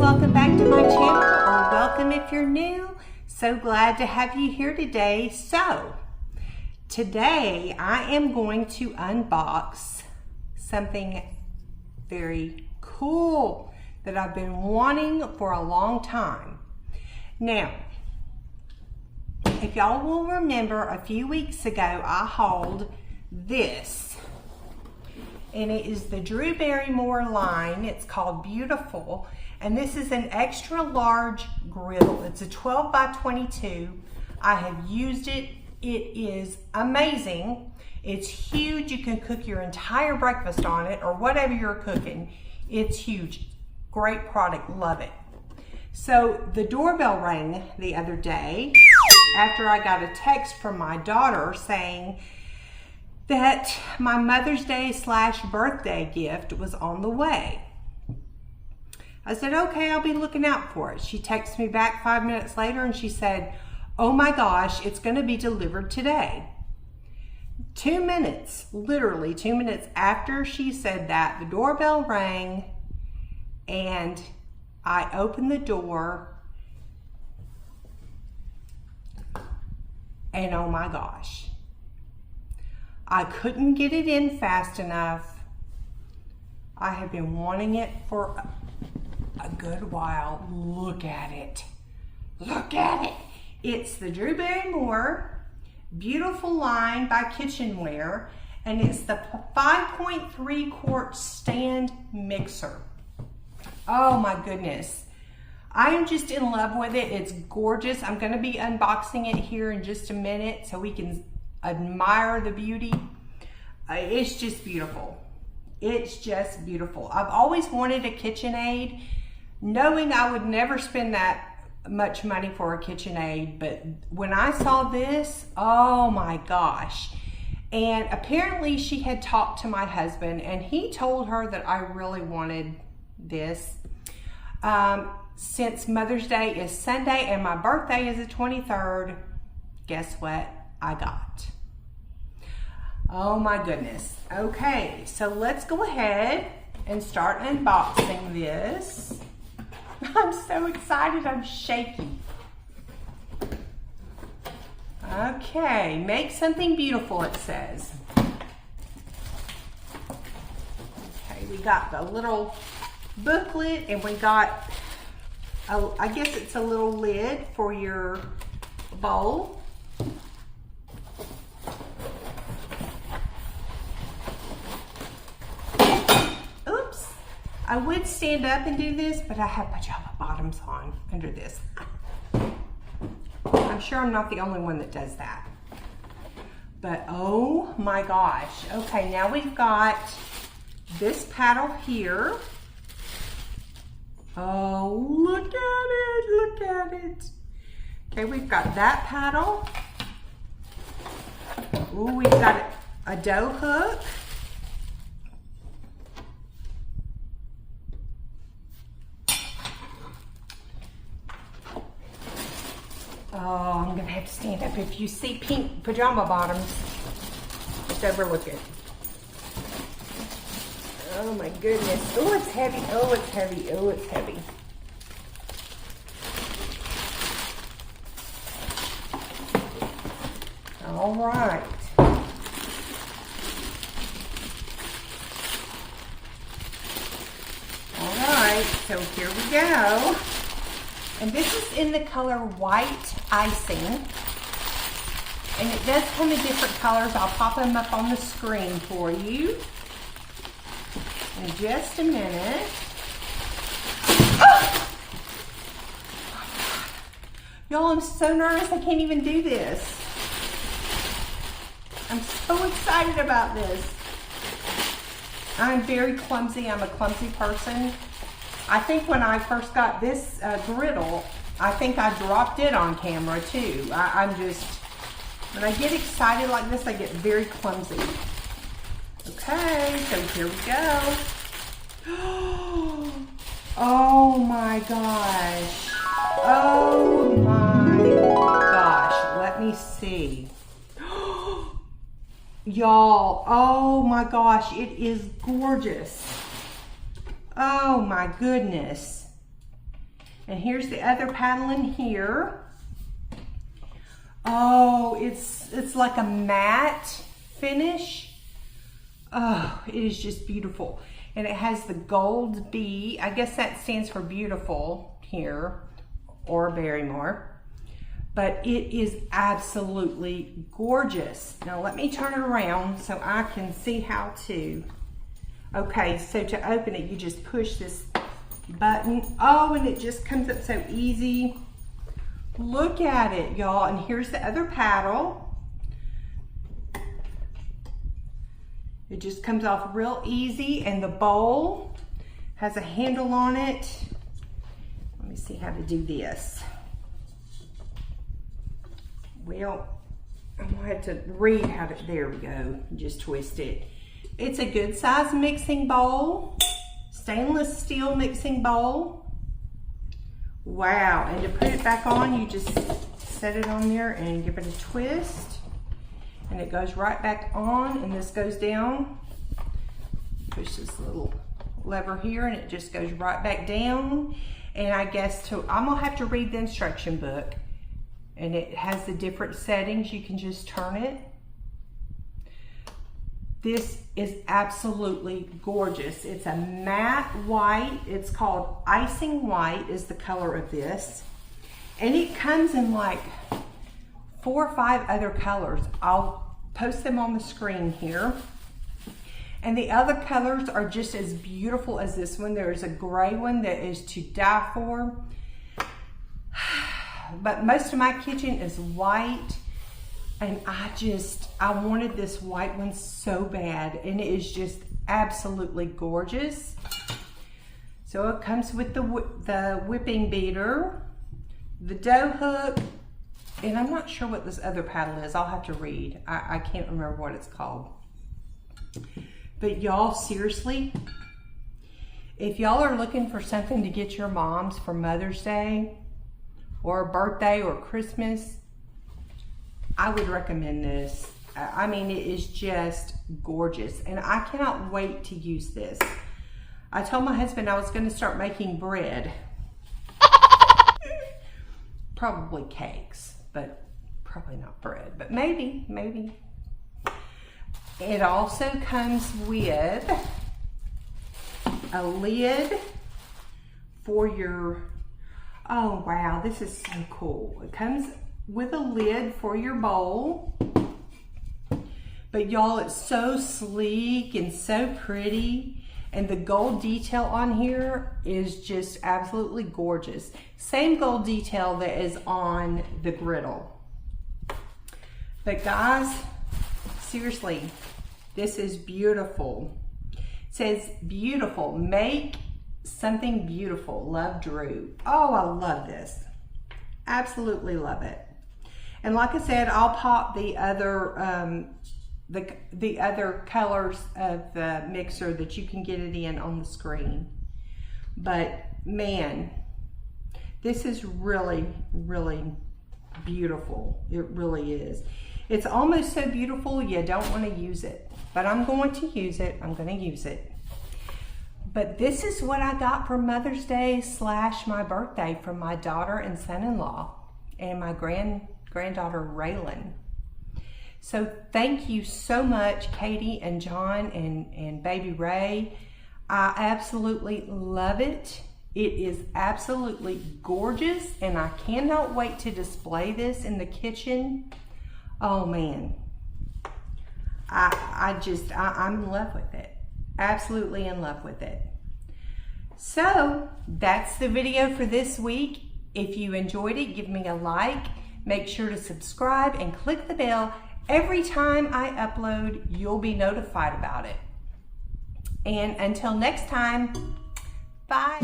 welcome back to my channel, or welcome if you're new. So glad to have you here today. So today I am going to unbox something very cool that I've been wanting for a long time. Now, if y'all will remember, a few weeks ago I hauled this, and it is the Drew Barrymore line. It's called Beautiful, and this is an extra large griddle. It's a 12 by 22. I have used it. It is amazing. It's huge. You can cook your entire breakfast on it, or whatever you're cooking. It's huge. Great product. Love it. So the doorbell rang the other day after I got a text from my daughter saying that my Mother's Day / birthday gift was on the way. I said, okay, I'll be looking out for it. She texted me back 5 minutes later and she said, oh my gosh, it's gonna be delivered today. 2 minutes, literally 2 minutes after she said that, the doorbell rang and I opened the door and oh my gosh. I couldn't get it in fast enough. I have been wanting it for a good while. Look at it. Look at it. It's the Drew Barrymore Beautiful line by Kitchenware, and it's the 5.3 quart stand mixer. Oh my goodness. I am just in love with it. It's gorgeous. I'm going to be unboxing it here in just a minute so we can admire the beauty. It's just beautiful. It's just beautiful. I've always wanted a KitchenAid, knowing I would never spend that much money for a KitchenAid, but when I saw this, oh my gosh. And apparently she had talked to my husband and he told her that I really wanted this. Since Mother's Day is Sunday and my birthday is the 23rd, guess what I got? Oh my goodness. Okay, so let's go ahead and start unboxing this. I'm so excited, I'm shaky. Okay, make something beautiful, it says. Okay, we got the little booklet, and we got, I guess it's a little lid for your bowl. Oops, I would stand up and do this, but I have pajama bottoms on under this. I'm sure I'm not the only one that does that. But oh my gosh. Okay, now we've got this paddle here. Oh, look at it, look at it. Okay, we've got that paddle. Ooh, we've got a dough hook. Oh, I'm gonna have to stand up. If you see pink pajama bottoms, just overlook it. Oh my goodness. Oh, it's heavy. Oh, it's heavy. Oh, it's heavy. All right. All right, so here we go. And this is in the color white icing. And it does come in different colors. I'll pop them up on the screen for you in just a minute. Oh! Y'all, I'm so nervous I can't even do this. I'm so excited about this. I'm very clumsy. I'm a clumsy person. I think when I first got this griddle, I think I dropped it on camera too. I'm just, when I get excited like this, I get very clumsy. Okay, so here we go. Oh my gosh. Oh my gosh. Let me see. Y'all, oh my gosh, it is gorgeous. Oh my goodness. And here's the other paddle in here. Oh, it's like a matte finish. Oh, it is just beautiful. And it has the gold B. I guess that stands for beautiful here, or Barrymore. But it is absolutely gorgeous. Now let me turn it around so I can see how to. Okay, so to open it, you just push this button. Oh, and it just comes up so easy. Look at it, y'all. And here's the other paddle. It just comes off real easy, and the bowl has a handle on it. Let me see how to do this. Well, I'm gonna have to read how to, there we go, just twist it. It's a good size mixing bowl, stainless steel mixing bowl. Wow, and to put it back on, you just set it on there and give it a twist. And it goes right back on, and this goes down. Push this little lever here, and it just goes right back down. And I guess I'm gonna have to read the instruction book. And it has the different settings. You can just turn it. This is absolutely gorgeous. It's a matte white. It's called icing white is the color of this. And it comes in like 4 or 5 other colors. I'll post them on the screen here. And the other colors are just as beautiful as this one. There's a gray one that is to die for. But most of my kitchen is white, and I wanted this white one so bad, and it is just absolutely gorgeous. So it comes with the whipping beater, the dough hook, and I'm not sure what this other paddle is. I'll have to read. I can't remember what it's called. But y'all, seriously, if y'all are looking for something to get your moms for Mother's Day, or a birthday or Christmas, I would recommend this. I mean, it is just gorgeous, and I cannot wait to use this. I told my husband I was going to start making bread. Probably cakes, but probably not bread, but maybe. It also comes with a lid for your, oh wow, this is so cool. It comes with a lid for your bowl. But y'all, it's so sleek and so pretty. And the gold detail on here is just absolutely gorgeous. Same gold detail that is on the griddle. But guys, seriously, this is beautiful. It says beautiful, make something beautiful, love Drew. Oh, I love this. Absolutely love it. And like I said, I'll pop the other the other colors of the mixer that you can get it in on the screen. But man, this is really, really beautiful. It really is. It's almost so beautiful you don't want to use it. But I'm going to use it. I'm going to use it. But this is what I got for Mother's Day / my birthday from my daughter and son-in-law and my granddaughter Raylan. So thank you so much, Katie and John and baby Ray. I absolutely love it. It is absolutely gorgeous, and I cannot wait to display this in the kitchen. Oh man, I'm in love with it. Absolutely in love with it. So that's the video for this week. If you enjoyed it, give me a like. Make sure to subscribe and click the bell. Every time I upload, you'll be notified about it. And until next time, bye.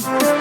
Bye.